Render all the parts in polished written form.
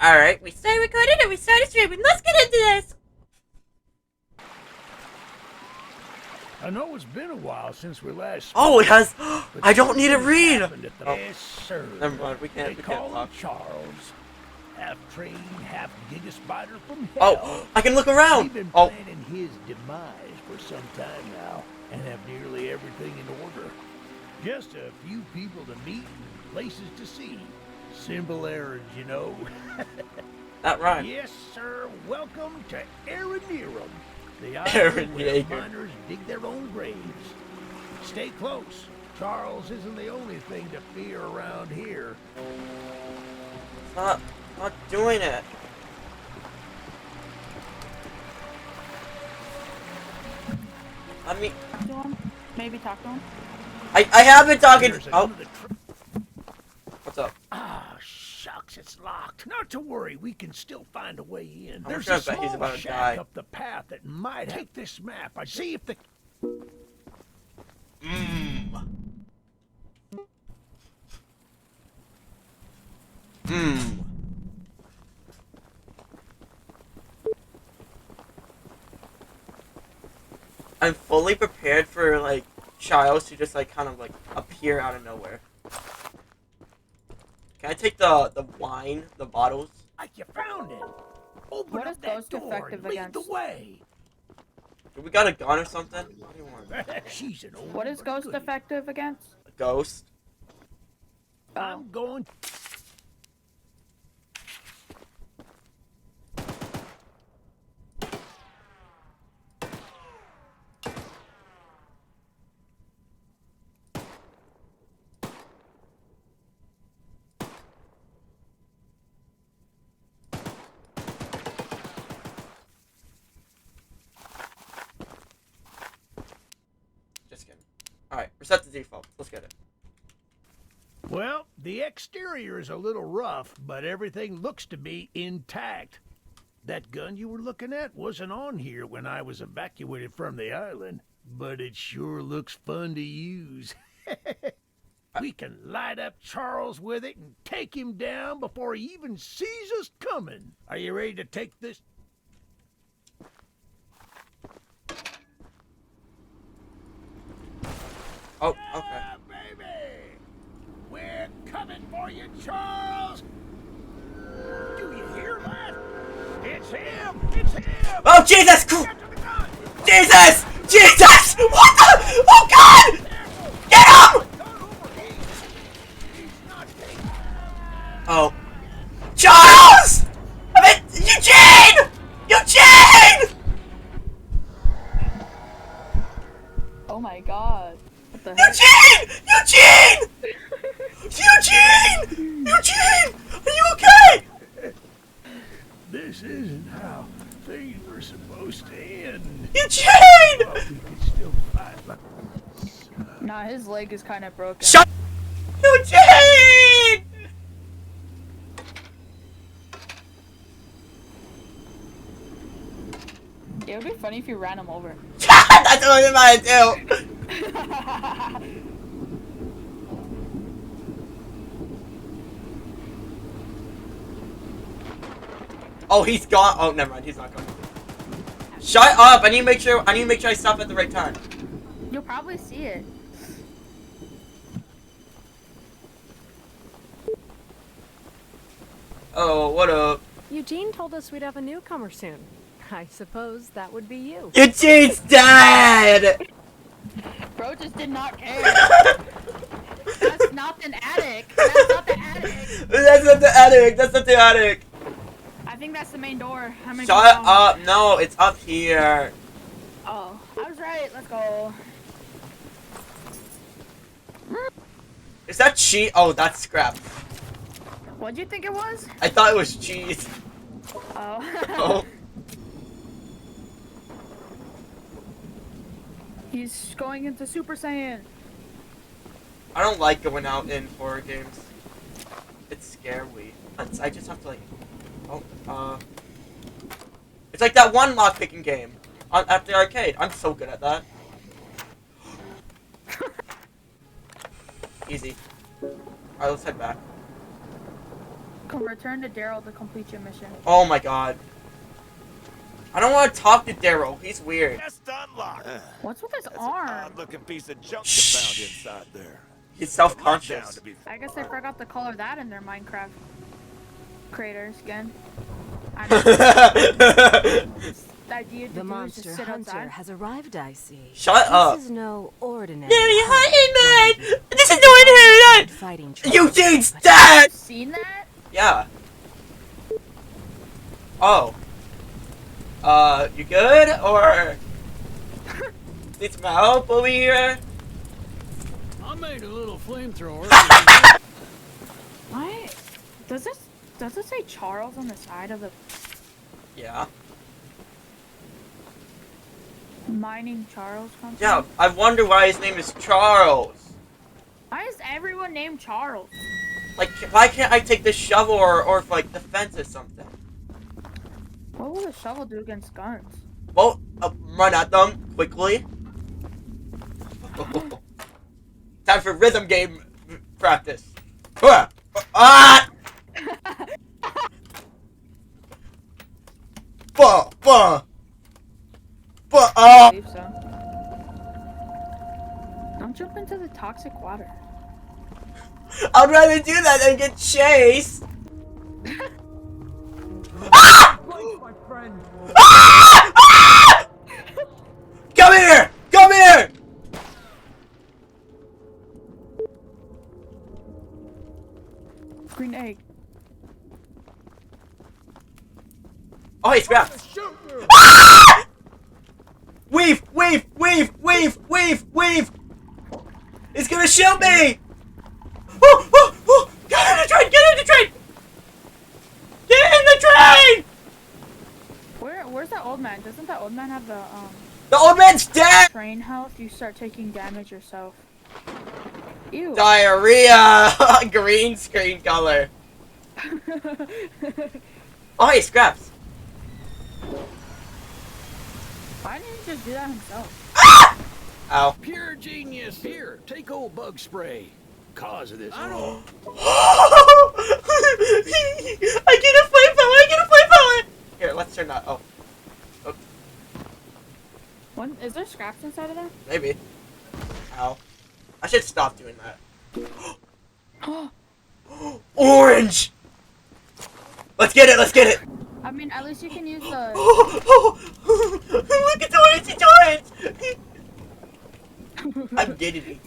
Alright, we started recording and we started streaming. Let's get into this! I know it's been a while since we last spoke. Oh, it has. but I don't need to something read! happened at the- Yes, sir. Never mind, we They can't call him talk. Charles. Half trained, half giga spider from Oh, hell. I can look We've around! been Oh, planning his demise for some time now, and have nearly everything in order. Just a few people to meet and places to see. Simple errands, you know. that rhyme. Yes, sir. Welcome to Aranerum, the Aaron island where Yeager. miners dig their own graves. Stay close. Charles isn't the only thing to fear around here. Not doing it. I mean, To him? Maybe talk to him? I have been talking. There's Oh, another what's up? Ah, shucks, it's locked. Not to worry, we can still find a way in. I'm There's gonna a bet he's small about to shack die. up the path that might take this map. I see if the Mmm. Mmm. I'm fully prepared for, like, Charles to just, like, kind of, like, appear out of nowhere. Can I take the wine, the bottles? like you found it. Open What up is that ghost door effective and lead against? the way. Do we got a gun or something? What do you want? She's an old What is but ghost goodie. effective against? A ghost? Oh. I'm going. Just kidding. Alright, reset the default. Let's get it. Well, the exterior is a little rough, but everything looks to be intact. That gun you were looking at wasn't on here when I was evacuated from the island, but it sure looks fun to use. We can light up Charles with it and take him down before he even sees us coming. Are you ready to take this? Oh, okay. Yeah, baby! We're coming for you, Charles! Do you hear that? It's him! It's him! Oh, Jesus! Get to the gun! Jesus! Jesus! What the? Oh, God! Get him! Gun over! He's not taking. Oh. Charles! I mean, Eugene! Eugene! Oh my god. What the heck? Eugene! Eugene! Eugene! Eugene! Are you okay? This isn't how things were supposed to end. Eugene! But we could still fight like. Nah, his leg is kind of broken. Shut Eugene! It would be funny if you ran him over. That's what I'm about to do. Oh, he's gone. Oh, never mind. He's not coming. Shut up! I need to make sure. I stop at the right time. You'll probably see it. Oh, what up? Eugene told us we'd have a newcomer soon. I suppose that would be you. Eugene's dead. Bro just did not care. That's not an attic. That's not the attic. That's not the attic. That's not the attic. I think that's the main door. I'm gonna Shut go down. up! No, it's up here. Oh, I was right. Let's go. Is that cheese? Oh, that's scrap. What'd you think it was? I thought it was cheese. Oh. Oh. He's going into Super Saiyan. I don't like going out in horror games. It's scary. I just have to like. Oh, it's like that one lockpicking game at the arcade. I'm so good at that. Easy. Alright, let's head back. Come return to Daryl to complete your mission. Oh my god. I don't want to talk to Daryl. He's weird. Just unlocked. What's with his That's arm? an odd-looking piece of junk you found inside there. He's Down self-conscious. to be I guess they forgot to color that in their Minecraft creator skin. I know. The idea to The do is monster just sit hunter outside. has arrived, I see. Shut up. This is no ordinary Harry hunt. Hunting, man! This is doing Harry Fighting Hunt! Eugene's but- dead! You seen that? Yeah. Oh. You good? Or... Need some help over here? I made a little flamethrower. Why? Does it say Charles on the side of the Yeah. mining Charles company? Yeah, I wonder why his name is Charles. Why is everyone named Charles? Like, why can't I take this shovel or like, the fence or something? What will a shovel do against guns? Well, run at them quickly. Time for rhythm game practice. Ah! Bah, bah. Bah, I believe so. Don't jump into the toxic water. I'd rather do that than get chased. Ah! My friend. Ah! Ah! Come here! Come here! Green egg. Oh, he's grabbed. Shoot you. Ah! Weave! Weave! Weave! Weave! Weave! Weave! He's gonna shoot me! Oh, oh, oh. Get in the train! Get in the train! Get in the train! Where's that old man? Doesn't that old man have The old man's dead! train health? You start taking damage yourself. Ew. Diarrhea! Green screen color. Oh, hey, scraps. Why didn't he just do that himself? Ah! Ow. Pure genius. Here, take old bug spray. Cause of this. I don't. I get a flamethrower! I get a flamethrower! Here, let's turn that. Oh. Oh, What? Is there scraps inside of there? maybe. Ow. I should stop doing that. Orange! Let's get it, let's get it! I mean, at least you can use the. Look at the orange, it's orange! I'm getting it.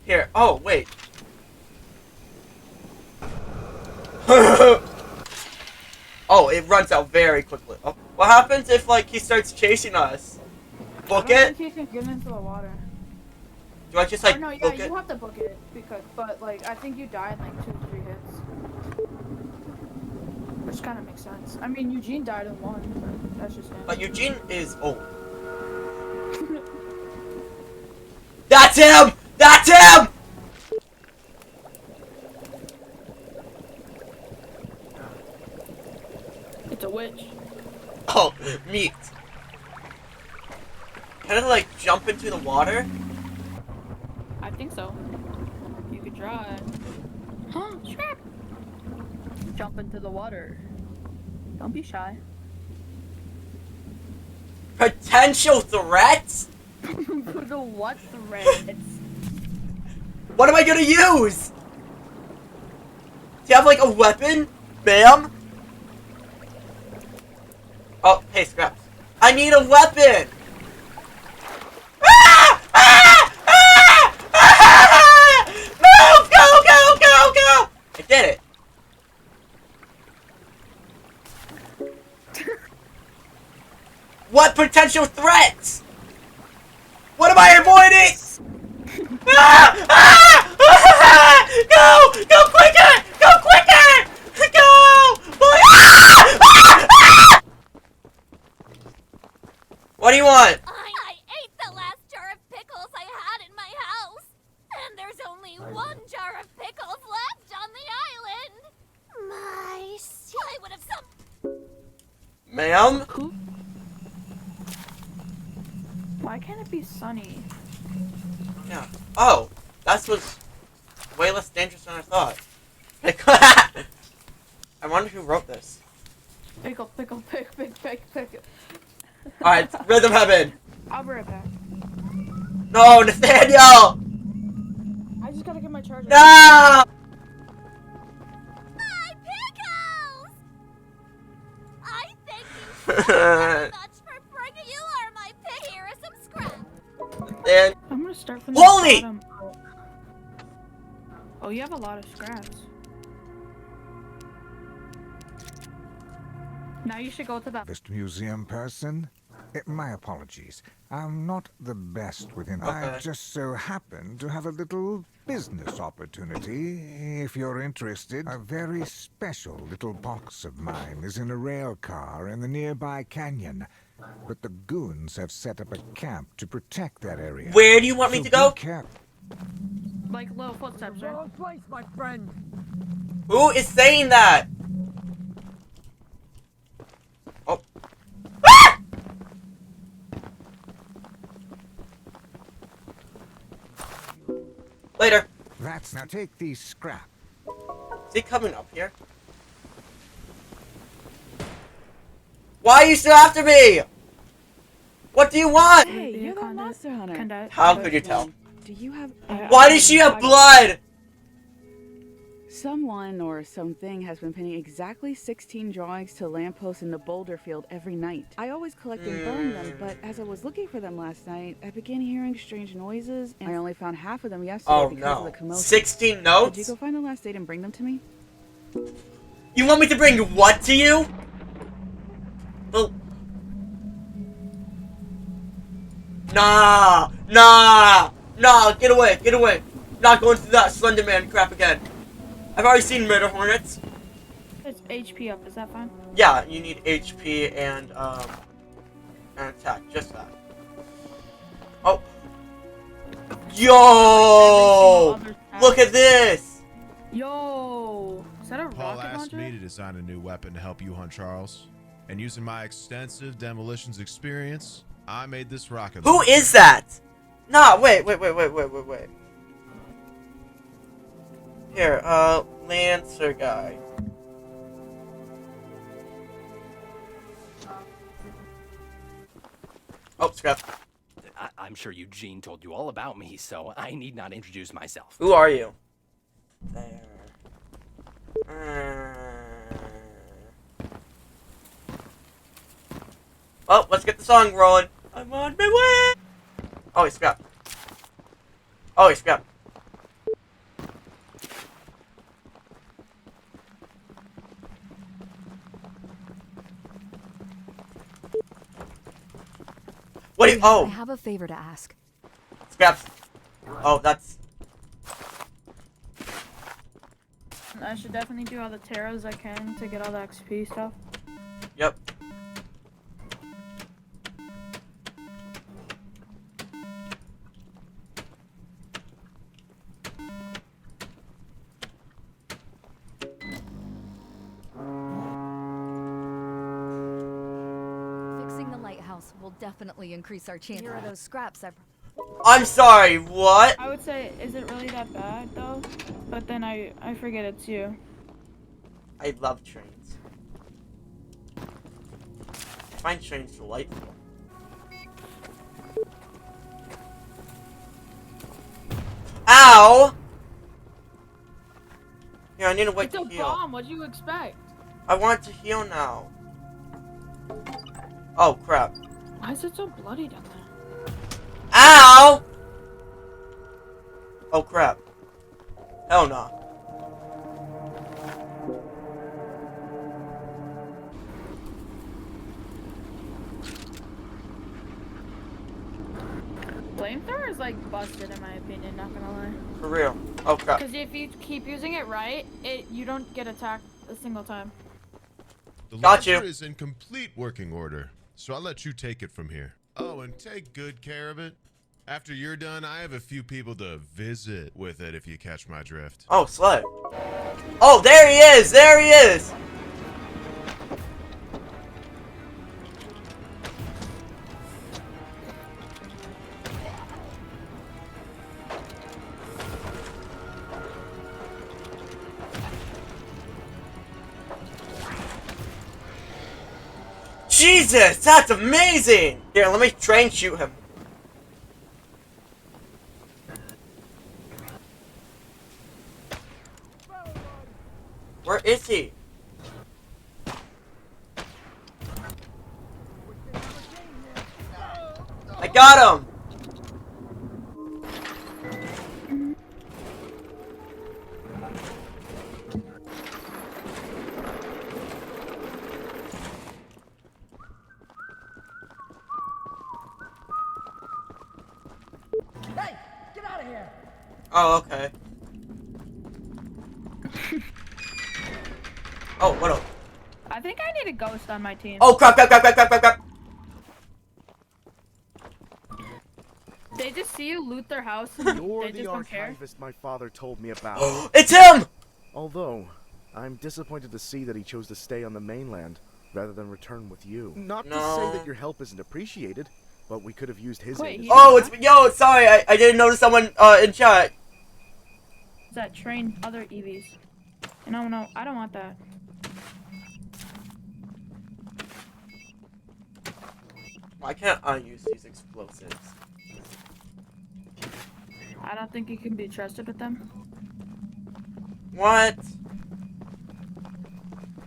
Here, oh, wait. Oh, it runs out very quickly. Oh, what happens if, like, he starts chasing us? Book I don't it? think you can get into the water. Do I just, like, Oh, no, yeah, book it? you have to book it because, but like, I think you die in like 2-3 hits, which kind of makes sense. I mean, Eugene died in 1, but that's just it. But Eugene is old. That's him! That's him! It's a witch. Oh, meat. Can I, like, jump into the water? I think so. You could try. Huh? Scrap. Jump into the water. Don't be shy. Potential threats? The what threads? What am I gonna use? Do you have, like, a weapon? Bam? Oh, hey, Scraps. I need a weapon! Ah! Ah! Ah! Ah! Move! Go, go, go, go! I did it. What potential threats? What am I avoiding? Ah! Ah! Ah! Go! Go quicker! Go quicker! Go! Ah! Ah! Ah! What do you want? I ate the last jar of pickles I had in my house. And there's only one jar of pickles left on the island. I would have some. Ma'am? Who? Why can't it be sunny? Yeah. Oh, that was way less dangerous than I thought. Pickle. I wonder who wrote this. Pickle, pickle, pick, pick, pick, pick. Alright, Rhythm Heaven. I'll be right back. No, Nathaniel! I just gotta get my charger. No! My pickles! I thank you so very much for bringing. You are my pick. Here is some scrap. And I'm gonna start from Holy! the bottom. Oh, you have a lot of scraps. Now you should go to the. Best museum person? My apologies. I'm not the best within. I just so happen to have a little business opportunity. If you're interested, a very special little box of mine is in a rail car in the nearby canyon. But the goons have set up a camp to protect that area. where do you want me So to go? be careful. Like little footsteps, right? Wrong place, my friend. Who is saying that? Oh. Later. That's now take these scraps. Is he coming up here? Why are you still after me? What do you want? Hey, Be a you're the conduit. monster hunter. Conduit. How could you tell? Do you have... Why does she have blood? Someone or something has been painting exactly 16 drawings to lampposts in the boulder field every night. I always collect and burn them, but as I was looking for them last night, I began hearing strange noises, and I only found half of them yesterday Oh because of the no. commotion. 16 Could you notes? go find the last date and bring them to me? You want me to bring what to you? Well, nah, get away. Not going through that Slender Man crap again. I've already seen Murder Hornets. It's HP up. Is that fine? Yeah, you need HP and attack, just that. Oh. Yo! Look at this! Yo! Is that a Paul rocket asked launcher? me to design a new weapon to help you hunt Charles. And using my extensive demolitions experience, I made this rocket Who launcher. is that? Nah, wait. Here, Lancer guy. Oh, scrap. I'm sure Eugene told you all about me, so I need not introduce myself. Who are you? There. Well, let's get the song rolling. I'm on my way. Oh, he scrapped. What do you? I Oh, have a favor to ask. scraps. Oh, that's. I should definitely do all the taros I can to get all the XP stuff. Yep. Fixing the lighthouse will definitely increase our chances. Here are those scraps I'm sorry. What? I would say, is it really that bad though? But then I forget it's you. I love trains. I find trains delightful. Ow! Here, I need to wait It's to a heal. bomb. What do you expect? I want to heal now. Oh, crap. Why is it so bloody down there? Ow! Oh, crap. Hell no. Flamethrower is like busted in my opinion, not gonna lie. For real. Oh, crap. Because if you keep using it right, you don't get attacked a single time. The Got you. launcher is in complete working order, so I'll let you take it from here. Oh, and take good care of it. After you're done, I have a few people to visit with it if you catch my drift. Oh, sled. Oh, there he is! There he is! Jesus, that's amazing! Here, let me try and shoot him. Where is he? I got him! Hey, get out of here! Oh, okay. Oh, what up? I think I need a ghost on my team. Oh, crap, crap, crap, crap, crap, crap, crap. They just see you loot their house and You're they the just don't care. archivist my father told me about. It's him! Although, I'm disappointed to see that he chose to stay on the mainland rather than return with you. Not to say that your help isn't appreciated, but we could have used his aid. Oh, it's yo, sorry, I didn't notice someone in chat. That train other EVs. No, I don't want that. Why can't I use these explosives? I don't think you can be trusted with them. What?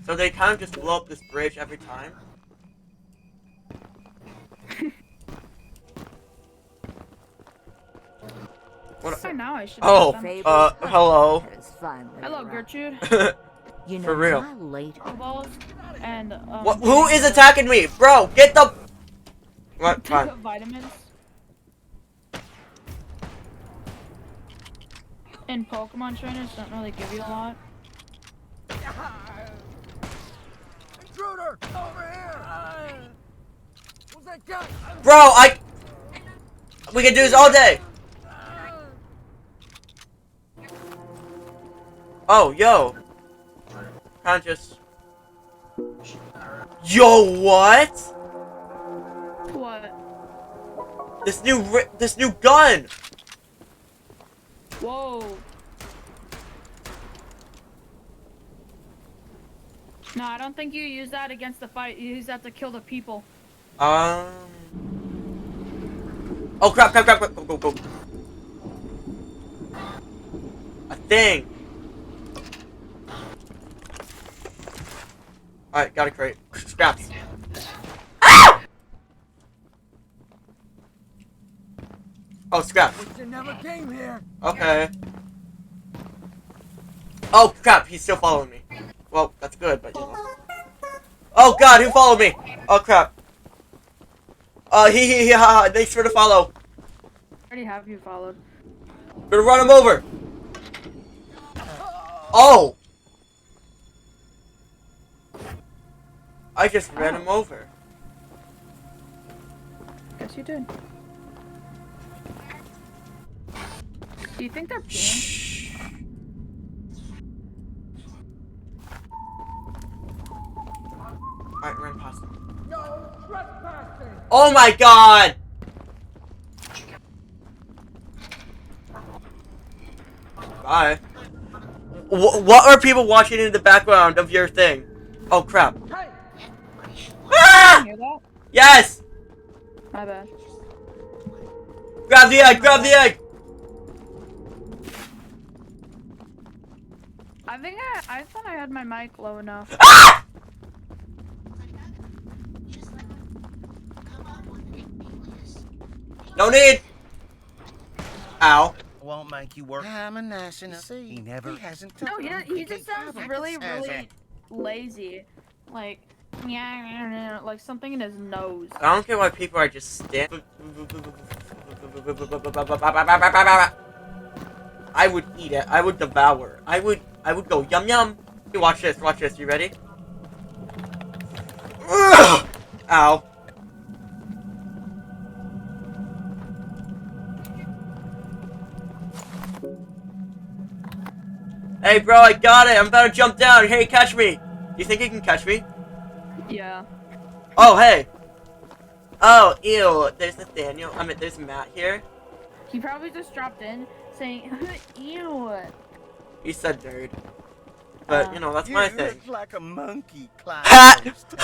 So they kind of just blow up this bridge every time? What? By now I should. Oh, have them. hello. Hello, Gertrude. You know, for real. Balls and Who is attacking me, bro? Get the. What? Fine. Vitamins. And Pokemon trainers don't really give you a lot. Intruder! Over here! Who's that guy? Bro, we can do this all day. Oh, yo. Can't just. Yo, what? What? This new gun. Whoa. No, I don't think you use that against the fight. You use that to kill the people. Oh, crap, crap, crap, crap. Go. A thing. Alright, got a crate. Scraps. Ah! Oh, scraps. You never came here. Okay. Oh, crap, he's still following me. Well, that's good, but you know. Oh, God, who followed me? Oh, crap. Thanks for the follow. I already have you followed. Gonna run him over. Oh! I just ran him over. Guess you did. Do you think they're peeing? Alright, run past him. No trespassing. Oh my God! Bye. What are people watching in the background of your thing? Oh crap. Hey! Ah! Hear that? Yes! My bad. Grab the egg! Grab the egg! I thought I had my mic low enough. Ah! No need! Ow. Won't make you work. I'm a nice enough. He never. He hasn't. No, he just sounds really lazy. Like, yeah, like something in his nose. I don't care why people are just standing. I would eat it. I would devour. I would go yum yum. Hey, watch this. Watch this. You ready? Ugh! Ow. Hey, bro, I got it. I'm about to jump down. Hey, catch me. You think you can catch me? Yeah. Oh, hey. Oh, ew. There's Nathaniel. There's Matt here. He probably just dropped in saying, ew. He said nerd. But, you know, that's my You thing. look like a monkey climbing Hat! those Bro!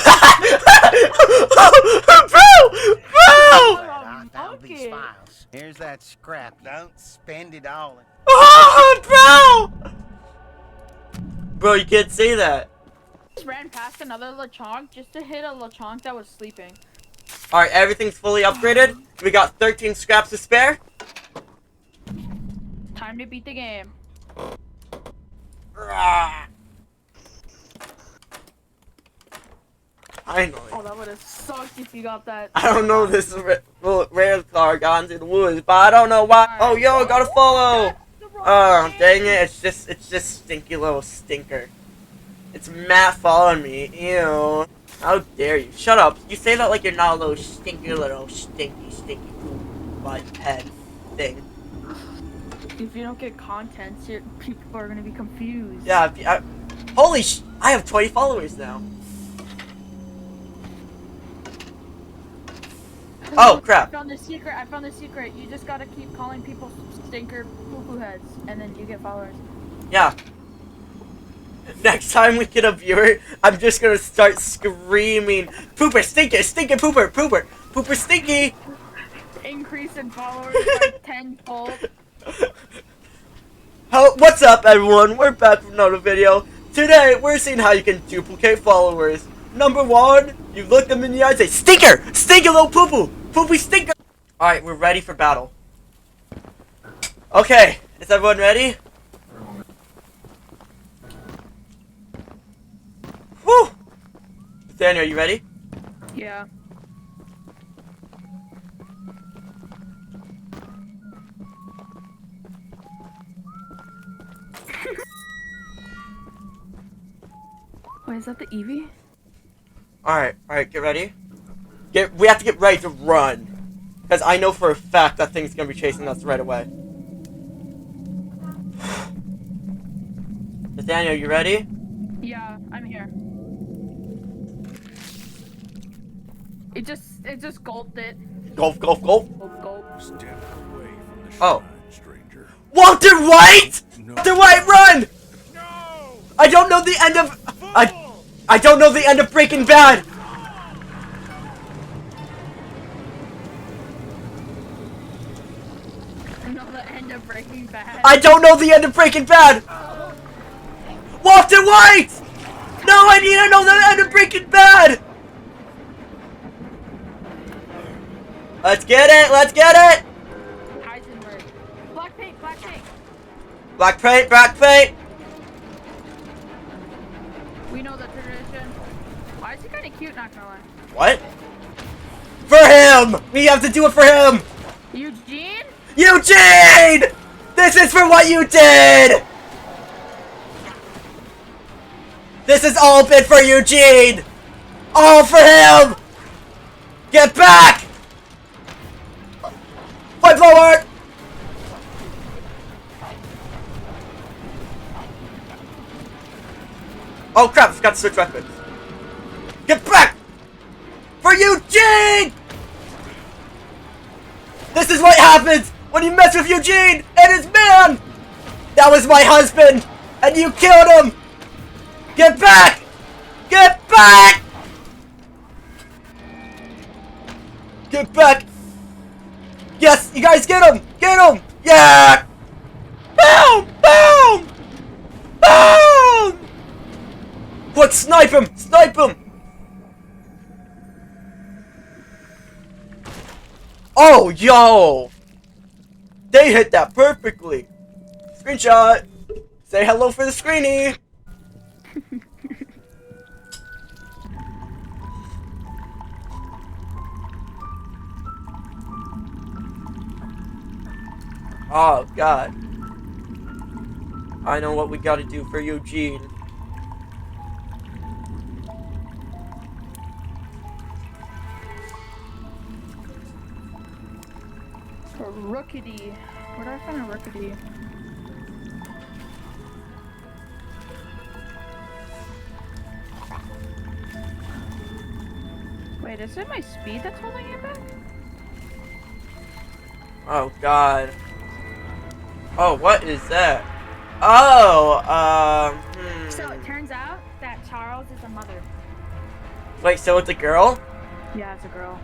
I found these files. Here's that scrap. Don't spend it all. Oh, bro! Bro, you can't say that. Just ran past another Lechonk just to hit a Lechonk that was sleeping. Alright, everything's fully upgraded. We got 13 scraps to spare. Time to beat the game. Finally. Oh, that would have sucked if you got that. I don't know this rare car got into the woods, but I don't know why. Oh, yo, gotta follow. Oh, dang it. It's just stinky little stinker. It's Matt following me. Ew. How dare you? Shut up. You say that like you're not a little stinky stinky poop butt head thing. If you don't get content, people are gonna be confused. Yeah, holy I have 20 followers now. Oh, crap. I found the secret. You just gotta keep calling people stinker poo-poo heads, and then you get followers. Yeah. Next time we get a viewer, I'm just gonna start screaming, "Pooper, stinky, stinky, pooper, pooper, pooper, stinky!" Increase in followers by tenfold. What's up, everyone? We're back with another video. Today, we're seeing how you can duplicate followers. Number 1, you look them in the eye and say, "Stinker! Stinky little poo-poo! Poopy stinker!" Alright, we're ready for battle. Okay, is everyone ready? Whew! Nathaniel, are you ready? Yeah. Wait, is that the Eevee? Alright, get ready. We have to get ready to run. Because I know for a fact that thing's gonna be chasing us right away. Nathaniel, you ready? Yeah, I'm here. It just gulped it. Gulp. Gulp. Step away from the Oh. stranger. Walter White! No. Walter White, run! No! I don't know the end of... I don't know the end of Breaking Bad! I know the end of Breaking Bad. I don't know the end of Breaking Bad! Walter White! No, I need to know the end of Breaking Bad! Let's get it! Heisenberg. Black paint. Black paint! We know the tradition. Why is he kind of cute, not gonna lie? What? For him! We have to do it for him! Eugene? Eugene! This is for what you did! This has all been for Eugene! All for him! Get back! Flamethrower! Oh crap, I forgot to switch weapons. Get back! For Eugene! This is what happens when you mess with Eugene and his man! That was my husband, and you killed him! Get back! Get back! Get back! Yes, you guys get him! Get him! Yeah! Boom! Boom! Boom! What? Snipe him! Snipe him! Oh, yo! They hit that perfectly. Screenshot. Say hello for the screenie. Oh, God. I know what we gotta do for Eugene. A rookity. Where do I find a rookity? Wait, is it my speed that's holding it back? Oh, God. Oh, what is that? Oh, So So it turns out that Charles is a mother. Wait, so it's a girl? Yeah, it's a girl.